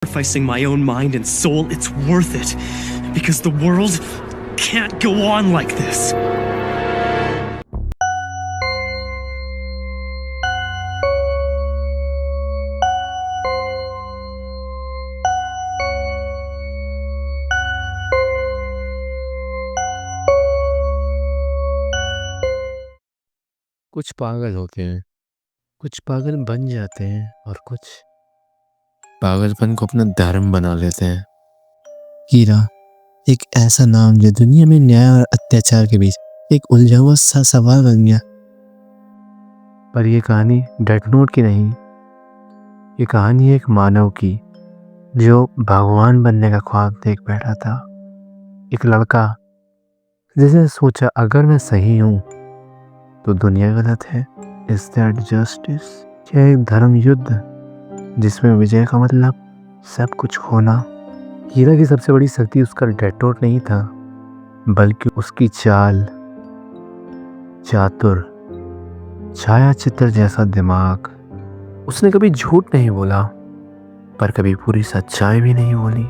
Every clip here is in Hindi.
Sacrificing my own mind and soul, it's worth it. Because the world can't go on like this. कुछ पागल होते हैं, कुछ पागल बन जाते हैं और कुछ पागलपन को अपना धर्म बना लेते हैं। कीरा एक ऐसा नाम जो दुनिया में न्याय और अत्याचार के बीच एक उलझा हुआ सा सवाल बन गया। पर यह कहानी डेथ नोट की नहीं, ये कहानी एक मानव की जो भगवान बनने का ख्वाब देख बैठा था। एक लड़का जिसने सोचा अगर मैं सही हूँ तो दुनिया गलत है। Is that justice? क्या एक धर्म युद्ध जिसमें विजय का मतलब सब कुछ खोना? हीरा की सबसे बड़ी शक्ति उसका डेथ नोट नहीं था, बल्कि उसकी चाल, चातुर, छाया चित्र जैसा दिमाग। उसने कभी झूठ नहीं बोला, पर कभी पूरी सच्चाई भी नहीं बोली।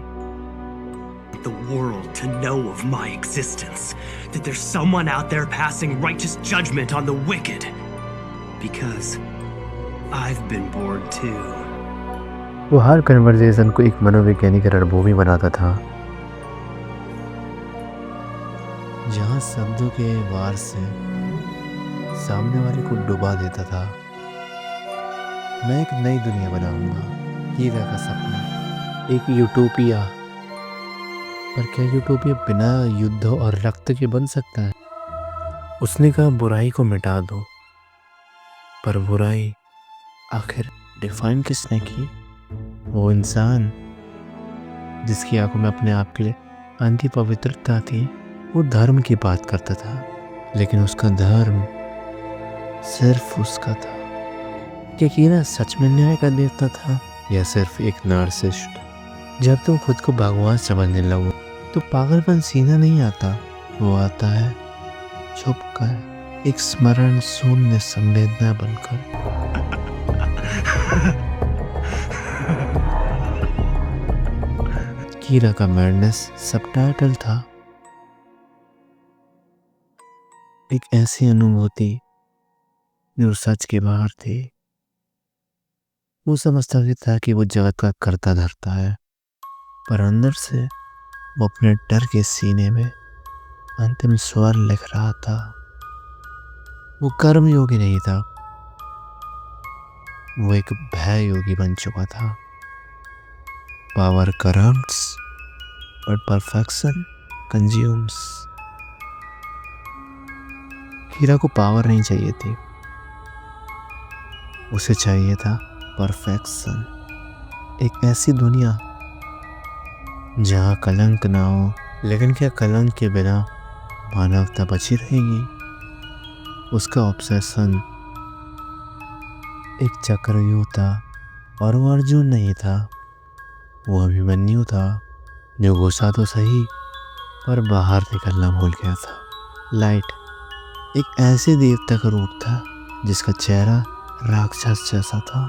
The world to know of my existence, that there's someone out there passing righteous judgment on the wicked. Because I've been bored too. वो हर कन्वर्सेशन को एक मनोवैज्ञानिक रणभूमि बनाता था, जहाँ शब्दों के वार से सामने वाले को डुबा देता था। मैं एक नई दुनिया बनाऊंगा, हीरा का सपना, एक यूटोपिया। पर क्या यूटोपिया बिना युद्ध और रक्त के बन सकता है? उसने कहा बुराई को मिटा दो, पर बुराई आखिर डिफाइन किसने की? वो इंसान जिसकी आंखों में अपने आप के लिए अंति पवित्रता थी, वो धर्म की बात करता था, लेकिन उसका धर्म सिर्फ उसका था। क्या कीरा सच में न्याय का देवता था या सिर्फ एक नार्सिस्ट? जब तुम खुद को भगवान समझने लगो तो पागलपन सीधा नहीं आता, वो आता है छुप कर, एक स्मरण शून्य संवेदना बनकर। कीरा का मैडनेस सबटाइटल था, एक ऐसी अनुभूति जो सच के बाहर थी। वो समझता भी था कि वो जगत का कर्ता धरता है, पर अंदर से वो अपने डर के सीने में अंतिम स्वर लिख रहा था। वो कर्म योगी नहीं था, वो एक भय योगी बन चुका था। Power corrupts but perfection consumes. हीरा को पावर नहीं चाहिए थी, उसे चाहिए था परफेक्शन। एक ऐसी दुनिया जहाँ कलंक ना हो, लेकिन क्या कलंक के बिना मानवता बची रहेगी? उसका ऑब्सेशन एक चक्रव्यूह था, और वो अर्जुन नहीं था, वो अभिमन्यु था, जो घुसा तो सही पर बाहर निकलना भूल गया था। लाइट एक ऐसे देवता का रूप था जिसका चेहरा राक्षस जैसा था।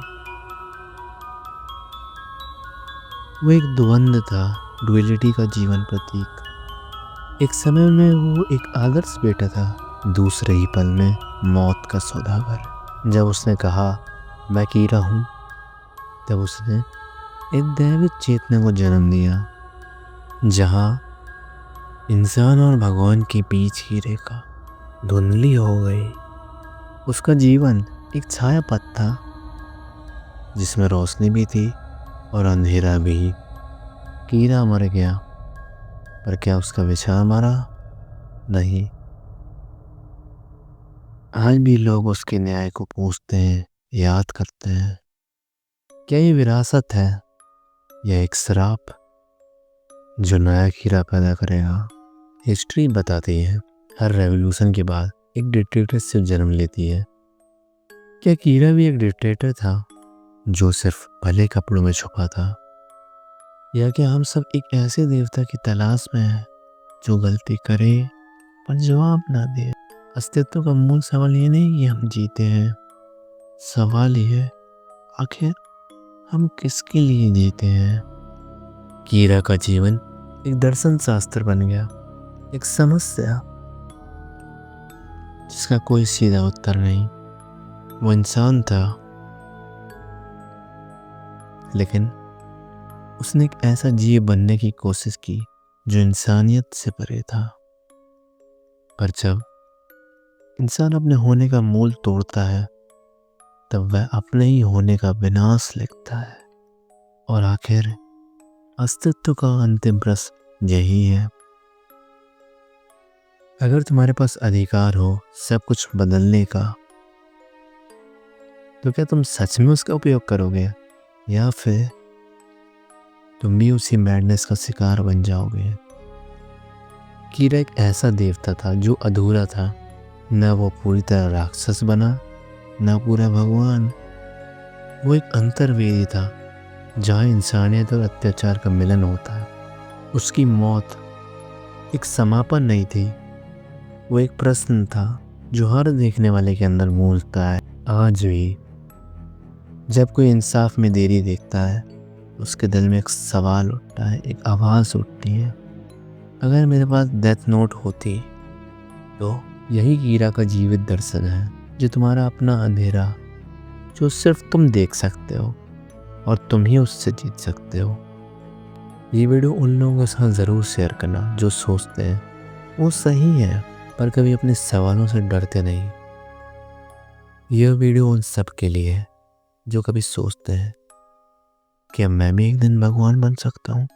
वो एक द्वंद्व था, डुअलिटी का जीवन प्रतीक। एक समय में वो एक आदर्श बेटा था, दूसरे ही पल में मौत का सौदागर। जब उसने कहा मैं कीरा हूँ, तब उसने एक दैविक चेतना को जन्म दिया, जहाँ इंसान और भगवान के बीच की रेखा धुंधली हो गई। उसका जीवन एक छाया पथ था, जिसमें रोशनी भी थी और अंधेरा भी। कीरा मर गया, पर क्या उसका विचार मरा? नहीं। आज भी लोग उसके न्याय को पूछते हैं, याद करते हैं। क्या ये विरासत है या एक श्राप जो नया कीरा पैदा करेगा? हिस्ट्री बताती है हर रेवोल्यूशन के बाद एक डिक्टेटरशिप जन्म लेती है। क्या कीरा भी एक डिक्टेटर था जो सिर्फ भले कपड़ों में छुपा था? या क्या हम सब एक ऐसे देवता की तलाश में हैं जो गलती करे पर जवाब ना दे? अस्तित्व का मूल सवाल ये नहीं कि हम जीते हैं, सवाल ये है आखिर हम किसके लिए जीते हैं? कीरा का जीवन एक दर्शन शास्त्र बन गया, एक समस्या जिसका कोई सीधा उत्तर नहीं। वो इंसान था, लेकिन उसने एक ऐसा जीव बनने की कोशिश की जो इंसानियत से परे था। पर जब इंसान अपने होने का मूल तोड़ता है, तब वह अपने ही होने का विनाश लिखता है। और आखिर अस्तित्व का अंतिम प्रश्न यही है, अगर तुम्हारे पास अधिकार हो सब कुछ बदलने का, तो क्या तुम सच में उसका उपयोग करोगे, या फिर तुम भी उसी मैडनेस का शिकार बन जाओगे। कीरा एक ऐसा देवता था जो अधूरा था, न वो पूरी तरह राक्षस बना, न पूरा भगवान। वो एक अंतर्वेदी था जहाँ इंसानियत और अत्याचार का मिलन होता है। उसकी मौत एक समापन नहीं थी, वो एक प्रश्न था जो हर देखने वाले के अंदर गूंजता है। आज भी जब कोई इंसाफ में देरी देखता है, उसके दिल में एक सवाल उठता है, एक आवाज़ उठती है, अगर मेरे पास डेथ नोट होती तो। यही कीरा का जीवित दर्शन है, जो तुम्हारा अपना अंधेरा, जो सिर्फ तुम देख सकते हो और तुम ही उससे जीत सकते हो। ये वीडियो उन लोगों के साथ ज़रूर शेयर करना जो सोचते हैं वो सही है पर कभी अपने सवालों से डरते नहीं। यह वीडियो उन सब के लिए है जो कभी सोचते हैं कि मैं भी एक दिन भगवान बन सकता हूँ।